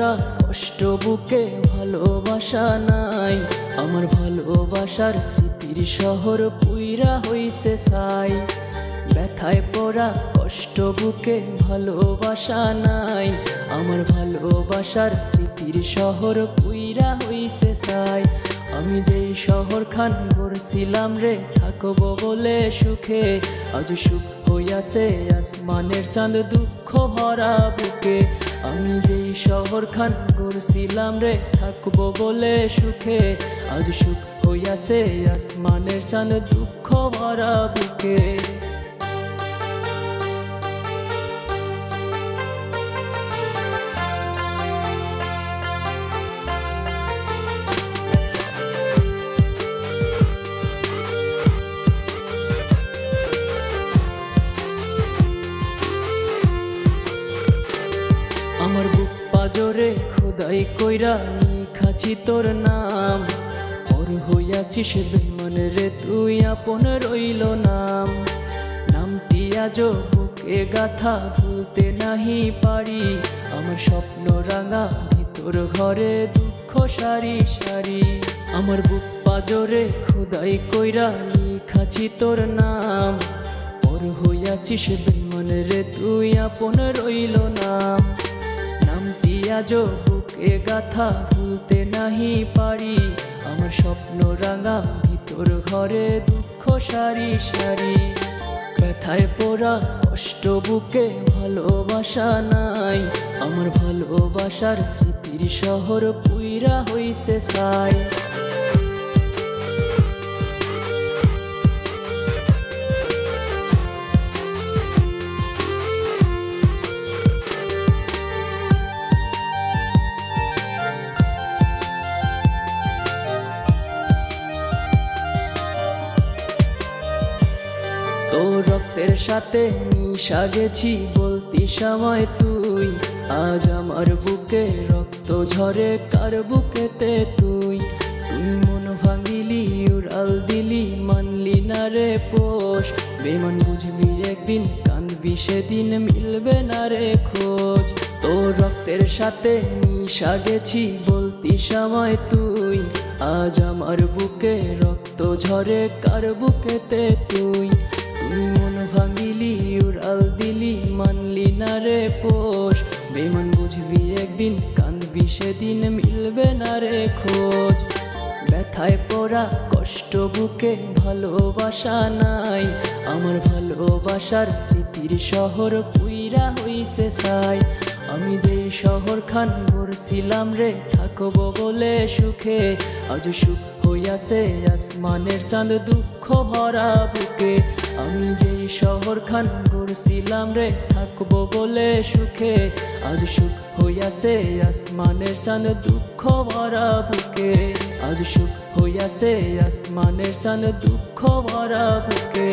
পড়া কষ্ট বুকে ভালোবাসা নাই। আমার ভালোবাসার স্মৃতির শহর পুইরা হইছে ছাই। ব্যথায় পড়া কষ্ট বুকে ভালোবাসা নাই। আমার ভালোবাসার স্মৃতির শহর পুইরা হইছে ছাই। আমি যেই শহর খান গড়ছিলাম রে থাকবো বলে সুখে, আজ সুখ হইয়াছে আসমানের চাঁদ দুঃখ ভরা বুকে। আমি যেই শহর খান গড়ছিলাম রে থাকবো বলে সুখে, আজ সুখ হইয়াছে আসমানের চাঁদ দুঃখ ভরা বুকে। আমার বুক পাজরে খোদাই কইরা লিখাছি তোর নাম। ওর হইয়াছিস বেমান রে তুই আপন রইল নাম। নামটি আজও বুকে গাথা ভুলতে নাহি পারি। আমার স্বপ্ন রাঙা ভিতর ঘরে দুঃখ সারি সারি। আমার বুক পাজরে খোদাই কইরা লিখাছি তোর নাম। ওর হইয়াছিস বেমান রে তুই আপন রইল নাম। আজও বুকে গাথা ভুলতে নাহি পারি। আমার স্বপ্ন রাঙা ভিতর ঘরে দুঃখ সারি সারি। ব্যথায় পোড়া কষ্ট বুকে ভালোবাসা নাই। আমার ভালোবাসার স্মৃতির শহর পুইরা হইছে ছাই। তোর রক্তের সাথে মিশা গেছি বলতি সময় তুই। আজ আমার বুকে রক্ত ঝরে কার বুকেতে তুই। তুই মন ভাঙিলি উড়াল দিলি মানলি না রে পোষ। বেমান বুঝবি একদিন কাঁদবি সেদিন মিলবে না রে খোঁজ। তোর রক্তের সাথে মিশা গেছি বলতি সময় তুই। আজ আমার বুকে রক্ত ঝরে কার বুকেতে তুই। তুই মন ভাঙিলি উড়াল দিলি মানলি না রে পোষ। বেমান বুঝবি একদিন কাঁদবি সেদিন মিলবে না রে খোঁজ। ব্যথায় পড়া কষ্ট বুকে ভালোবাসা নাই। আমার ভালোবাসার স্মৃতির শহর পুইরা হইছে ছাই। আমি যেই শহর খান গড়ছিলাম রে থাকবো বলে সুখে, আজ সুখ হইয়াছে আসমানের চাঁদ দুঃখ ভরা বুকে। আমি যেই শহর খান গড়ছিলাম রে থাকবো বলে সুখে, আজ সুখ হইয়াছে আসমানের চাঁদ দুঃখ ভরা বুকে। আজ সুখ হইয়াছে আসমানের চাঁদ দুঃখ ভরা বুকে।